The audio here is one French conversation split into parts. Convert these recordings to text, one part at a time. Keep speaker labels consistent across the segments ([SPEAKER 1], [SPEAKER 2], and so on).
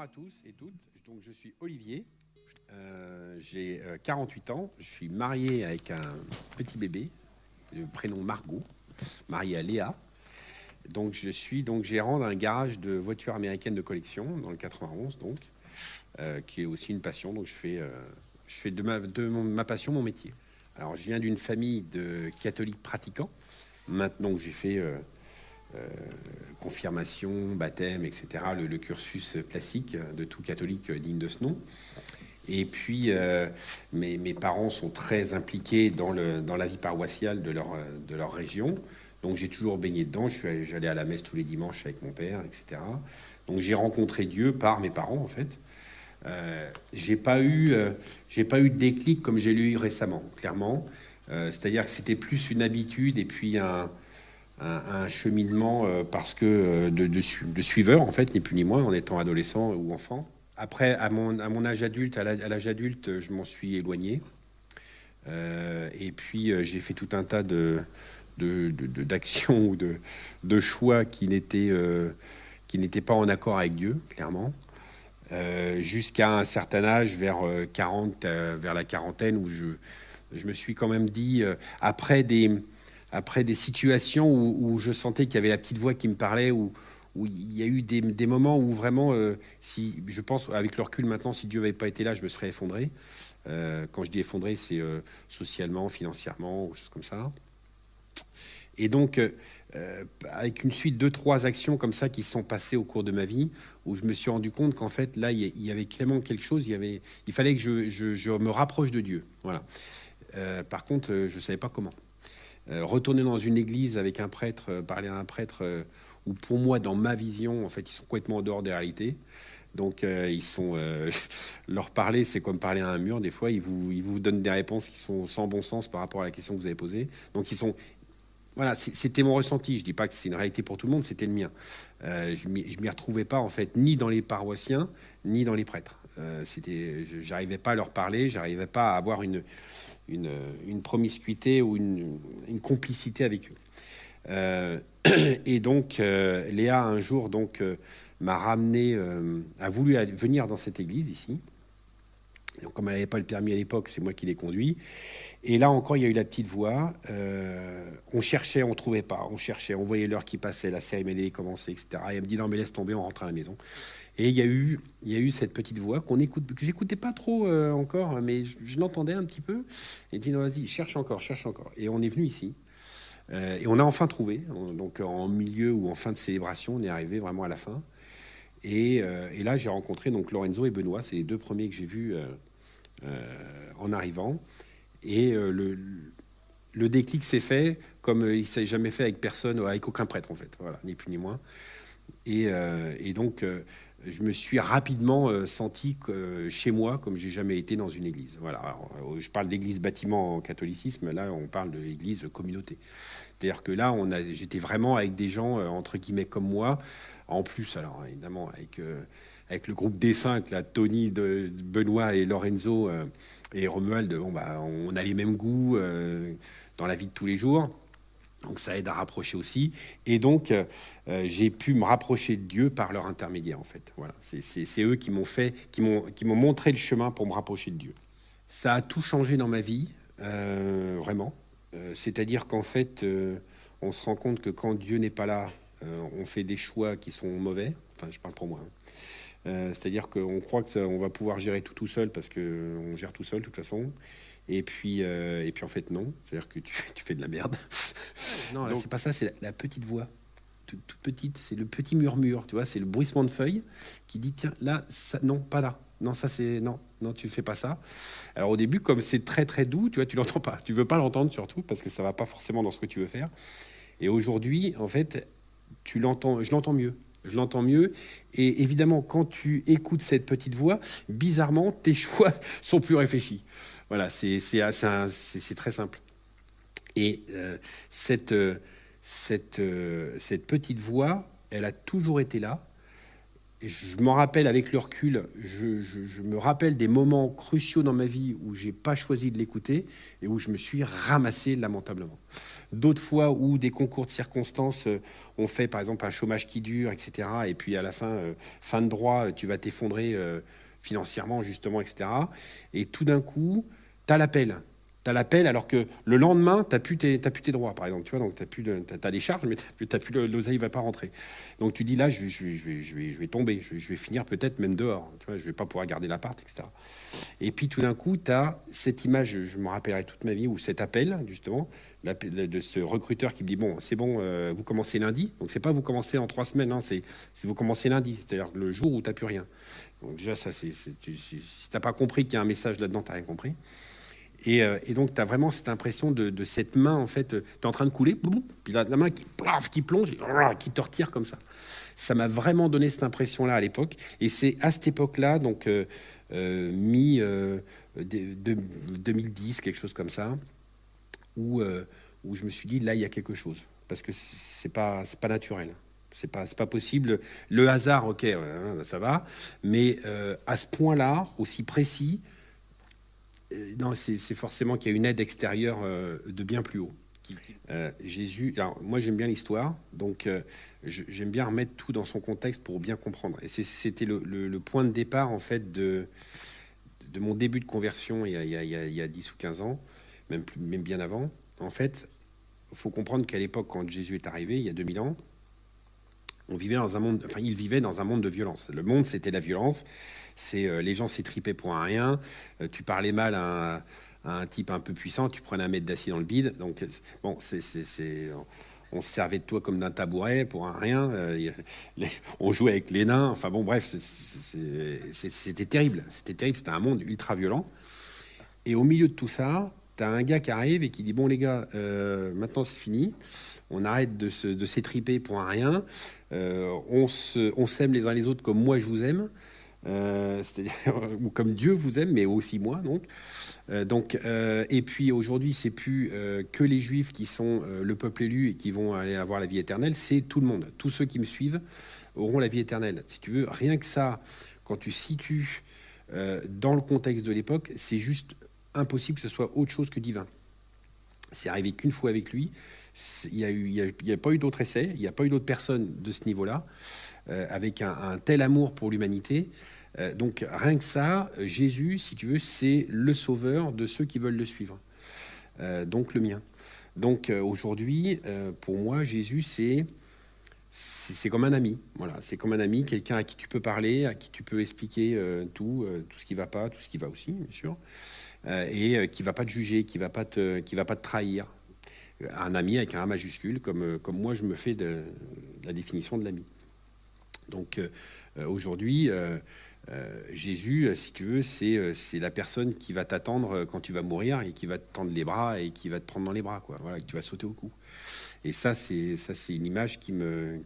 [SPEAKER 1] à tous et toutes. Donc, je suis Olivier. J'ai 48 ans. Je suis marié avec un petit bébé, le prénom Margot, marié à Léa. Donc, je suis donc gérant d'un garage de voitures américaines de collection dans le 91, donc, qui est aussi une passion. Donc, je fais de ma passion mon métier. Alors, je viens d'une famille de catholiques pratiquants. Maintenant que j'ai fait confirmation, baptême, etc., le cursus classique de tout catholique digne de ce nom. Et puis, mes parents sont très impliqués dans la vie paroissiale de leur région. Donc, j'ai toujours baigné dedans. J'allais à la messe tous les dimanches avec mon père, etc. Donc, j'ai rencontré Dieu par mes parents, en fait. J'ai pas eu de déclic comme j'ai eu récemment, clairement. C'est-à-dire que c'était plus une habitude et puis un cheminement parce que de suiveur, en fait, ni plus ni moins, en étant adolescent ou enfant. Après, à mon âge adulte, à l'âge adulte, je m'en suis éloigné. Et puis, j'ai fait tout un tas d'actions ou de choix qui n'étaient pas en accord avec Dieu, clairement. Jusqu'à un certain âge, vers 40, vers la quarantaine, où je me suis quand même dit, après des situations où je sentais qu'il y avait la petite voix qui me parlait, où il y a eu des moments où vraiment, si je pense avec le recul maintenant, si Dieu n'avait pas été là, je me serais effondré. Quand je dis effondré, c'est socialement, financièrement, ou choses comme ça. Et donc, avec une suite de 3 actions comme ça qui sont passées au cours de ma vie, où je me suis rendu compte qu'en fait, là, il y avait clairement quelque chose. Il fallait que je me rapproche de Dieu. Voilà. Par contre, je ne savais pas comment. Retourner dans une église avec un prêtre, parler à un prêtre, où pour moi, dans ma vision, en fait, ils sont complètement en dehors des réalités. Donc, leur parler, c'est comme parler à un mur. Des fois, ils vous donnent des réponses qui sont sans bon sens par rapport à la question que vous avez posée. Donc, voilà, c'était mon ressenti. Je dis pas que c'est une réalité pour tout le monde, c'était le mien. Je m'y retrouvais pas, en fait, ni dans les paroissiens, ni dans les prêtres. J'arrivais pas à leur parler, j'arrivais pas à avoir une promiscuité ou une complicité avec eux. Et donc, Léa, un jour, m'a ramené, a voulu venir dans cette église ici. Donc, comme elle n'avait pas le permis à l'époque, c'est moi qui l'ai conduit. Et là encore, il y a eu la petite voix. On cherchait, on trouvait pas. On cherchait, on voyait l'heure qui passait, la cérémonie commençait, etc. Et elle me dit non, mais laisse tomber, on rentre à la maison. Et il y a eu cette petite voix que j'écoutais pas trop encore, mais je l'entendais un petit peu. Et dit non, vas-y, cherche encore. Et on est venu ici. Et on a enfin trouvé. Donc en milieu ou en fin de célébration, on est arrivé vraiment à la fin. Et là, j'ai rencontré donc Lorenzo et Benoît. C'est les 2 premiers que j'ai vus en arrivant. Et le déclic s'est fait comme il ne s'est jamais fait avec personne, avec aucun prêtre en fait. Voilà, ni plus ni moins. Et donc, je me suis rapidement senti chez moi, comme j'ai jamais été dans une église. Voilà. Alors, je parle d'église bâtiment en catholicisme. Là, on parle d'église communauté. C'est-à-dire que là, j'étais vraiment avec des gens entre guillemets comme moi. En plus, alors évidemment avec le groupe des 5, là, Tony, Benoît et Lorenzo et Romuald, on a les mêmes goûts dans la vie de tous les jours. Donc ça aide à rapprocher aussi. Et donc, j'ai pu me rapprocher de Dieu par leur intermédiaire, en fait. Voilà. C'est eux qui m'ont montré le chemin pour me rapprocher de Dieu. Ça a tout changé dans ma vie, vraiment. C'est-à-dire qu'en fait, on se rend compte que quand Dieu n'est pas là, on fait des choix qui sont mauvais. Enfin, je parle pour moi. C'est-à-dire qu'on croit qu'on va pouvoir gérer tout seul parce qu'on gère tout seul de toute façon. Et puis en fait, non. C'est-à-dire que tu fais de la merde. Non, là, c'est pas ça, c'est la petite voix. Toute petite, c'est le petit murmure, tu vois, c'est le bruissement de feuilles qui dit, tiens, là, ça, non, pas là. Non, ça c'est... Non, tu fais pas ça. Alors au début, comme c'est très très doux, tu vois, tu l'entends pas. Tu veux pas l'entendre surtout parce que ça va pas forcément dans ce que tu veux faire. Et aujourd'hui, en fait, je l'entends mieux. Je l'entends mieux. Et évidemment, quand tu écoutes cette petite voix, bizarrement, tes choix sont plus réfléchis. Voilà, c'est très simple. Et cette petite voix, elle a toujours été là. Je m'en rappelle avec le recul, je me rappelle des moments cruciaux dans ma vie où j'ai pas choisi de l'écouter et où je me suis ramassé lamentablement. d'autres fois où des concours de circonstances ont fait, par exemple, un chômage qui dure, etc. Et puis à la fin, fin de droit, tu vas t'effondrer financièrement, justement, etc. Et tout d'un coup, tu as l'appel. Tu l'appel alors que le lendemain, tu n'as plus tes droits, par exemple. Tu vois, donc tu as des charges, mais t'as plus l'oseille ne va pas rentrer. Donc tu dis là, je vais tomber, je vais finir peut-être même dehors. Tu vois, je ne vais pas pouvoir garder l'appart, etc. Et puis tout d'un coup, tu as cette image, je me rappellerai toute ma vie, ou cet appel, justement, de ce recruteur qui me dit, bon, c'est bon, vous commencez lundi. Donc c'est pas vous commencez en 3 semaines, hein, c'est vous commencez lundi, c'est-à-dire le jour où tu n'as plus rien. Donc déjà, ça, si tu n'as pas compris qu'il y a un message là-dedans, tu n'as rien compris. Et donc, tu as vraiment cette impression de cette main, en fait, tu es en train de couler, puis la main qui plonge, qui te retire comme ça. Ça m'a vraiment donné cette impression-là à l'époque. Et c'est à cette époque-là, donc de 2010, quelque chose comme ça, où je me suis dit, là, il y a quelque chose. Parce que c'est pas naturel. C'est pas possible. Le hasard, ok, ça va. Mais à ce point-là, aussi précis, non, c'est forcément qu'il y a une aide extérieure de bien plus haut. Jésus, alors moi j'aime bien l'histoire, donc j'aime bien remettre tout dans son contexte pour bien comprendre. Et c'était le point de départ en fait de mon début de conversion il y a 10 ou 15 ans, même bien avant. En fait, il faut comprendre qu'à l'époque, quand Jésus est arrivé, il y a 2000 ans, on vivait dans un monde, enfin, il vivait dans un monde de violence. Le monde, c'était la violence. Les gens s'étripaient pour un rien. Tu parlais mal à un type un peu puissant, tu prenais un mètre d'acier dans le bide. Donc, bon, on se servait de toi comme d'un tabouret pour un rien. On jouait avec les nains. Enfin, bon, bref, c'était terrible. C'était terrible. C'était un monde ultra violent. Et au milieu de tout ça, tu as un gars qui arrive et qui dit, bon, les gars, maintenant, c'est fini. On arrête de s'étriper pour un rien. On s'aime les uns les autres comme moi je vous aime. Ou comme Dieu vous aime, mais aussi moi. Et puis aujourd'hui, c'est plus que les Juifs qui sont le peuple élu et qui vont aller avoir la vie éternelle, c'est tout le monde. Tous ceux qui me suivent auront la vie éternelle. Si tu veux, rien que ça, quand tu situes dans le contexte de l'époque, c'est juste impossible que ce soit autre chose que divin. C'est arrivé qu'une fois avec lui. Il n'y a pas eu d'autre essai, il n'y a pas eu d'autre personne de ce niveau-là, avec un tel amour pour l'humanité. Donc rien que ça, Jésus, si tu veux, c'est le sauveur de ceux qui veulent le suivre. Donc le mien. Donc aujourd'hui, pour moi, Jésus, c'est comme un ami. Voilà, c'est comme un ami, quelqu'un à qui tu peux parler, à qui tu peux expliquer tout ce qui va pas, tout ce qui va aussi, bien sûr, et qui va pas te juger, qui va pas te trahir. Un ami avec un A majuscule, comme moi je me fais de la définition de l'ami. Donc aujourd'hui, Jésus, si tu veux, c'est la personne qui va t'attendre quand tu vas mourir et qui va te tendre les bras et qui va te prendre dans les bras, quoi. Voilà, que tu vas sauter au cou. Et ça, c'est une image qui me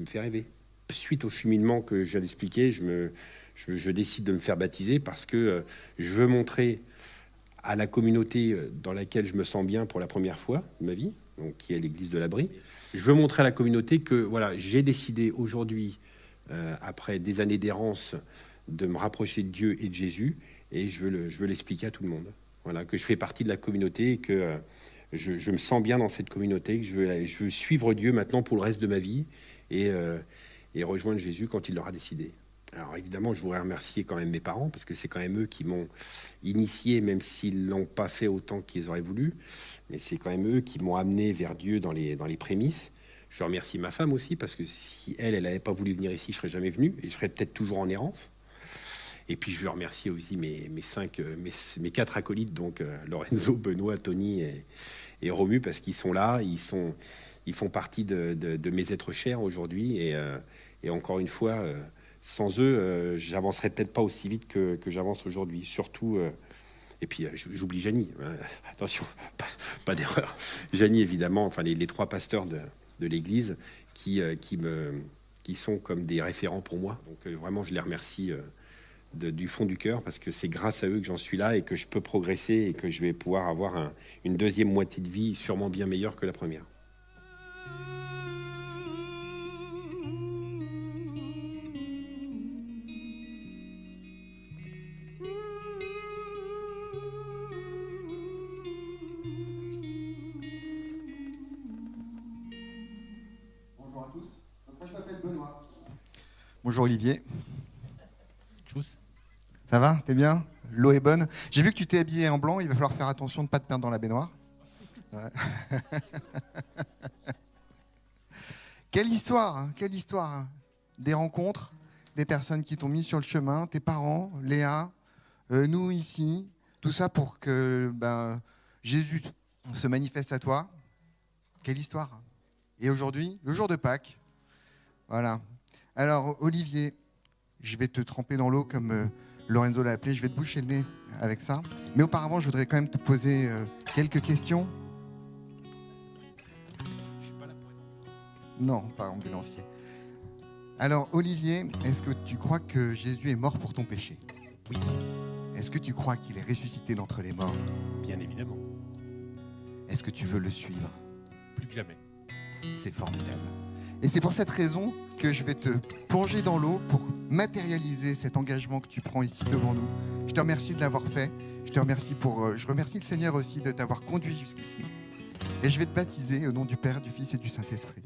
[SPEAKER 1] fait rêver. Suite au cheminement que je viens d'expliquer, je décide de me faire baptiser parce que je veux montrer à la communauté dans laquelle je me sens bien pour la première fois de ma vie, donc qui est l'église de l'Abri. Je veux montrer à la communauté que voilà, j'ai décidé aujourd'hui, après des années d'errance, de me rapprocher de Dieu et de Jésus, et je veux l'expliquer à tout le monde. Voilà, que je fais partie de la communauté, et que je me sens bien dans cette communauté, que je veux suivre Dieu maintenant pour le reste de ma vie, et rejoindre Jésus quand il l'aura décidé. Alors évidemment, je voudrais remercier quand même mes parents, parce que c'est quand même eux qui m'ont initié, même s'ils ne l'ont pas fait autant qu'ils auraient voulu. Mais c'est quand même eux qui m'ont amené vers Dieu dans les prémices. Je remercie ma femme aussi, parce que si elle n'avait pas voulu venir ici, je ne serais jamais venu, et je serais peut-être toujours en errance. Et puis je veux remercier aussi mes 4 acolytes, donc Lorenzo, Benoît, Tony et Romu, parce qu'ils sont là, ils font partie de mes êtres chers aujourd'hui. Et encore une fois... sans eux, j'avancerais peut-être pas aussi vite que j'avance aujourd'hui. Surtout, et puis j'oublie Janie. Attention, pas d'erreur. Janie, évidemment, enfin les 3 pasteurs de l'Église qui sont comme des référents pour moi. Donc vraiment, je les remercie du fond du cœur, parce que c'est grâce à eux que j'en suis là et que je peux progresser et que je vais pouvoir avoir une deuxième moitié de vie sûrement bien meilleure que la première.
[SPEAKER 2] Bonjour Olivier.
[SPEAKER 3] Tchuss.
[SPEAKER 2] Ça va? T'es bien? L'eau est bonne. J'ai vu que tu t'es habillé en blanc, il va falloir faire attention de ne pas te perdre dans la baignoire. Ouais. Quelle histoire, hein, quelle histoire, hein. Des rencontres, des personnes qui t'ont mis sur le chemin, tes parents, Léa, nous ici, tout ça pour que Jésus se manifeste à toi. Quelle histoire. Et aujourd'hui, le jour de Pâques, voilà. Alors Olivier, je vais te tremper dans l'eau comme Lorenzo l'a appelé, je vais te boucher le nez avec ça. Mais auparavant, je voudrais quand même te poser quelques questions. Non, pas ambulancier. Alors, Olivier, est-ce que tu crois que Jésus est mort pour ton péché?
[SPEAKER 3] Oui,
[SPEAKER 2] Est-ce que tu crois qu'il est ressuscité d'entre les morts?
[SPEAKER 3] bien évidemment.
[SPEAKER 2] Est-ce que tu veux le suivre?
[SPEAKER 3] Plus que jamais.
[SPEAKER 2] C'est formidable. Et c'est pour cette raison que je vais te plonger dans l'eau pour matérialiser cet engagement que tu prends ici devant nous. Je te remercie de l'avoir fait. Je remercie le Seigneur aussi de t'avoir conduit jusqu'ici. Et je vais te baptiser au nom du Père, du Fils et du Saint-Esprit.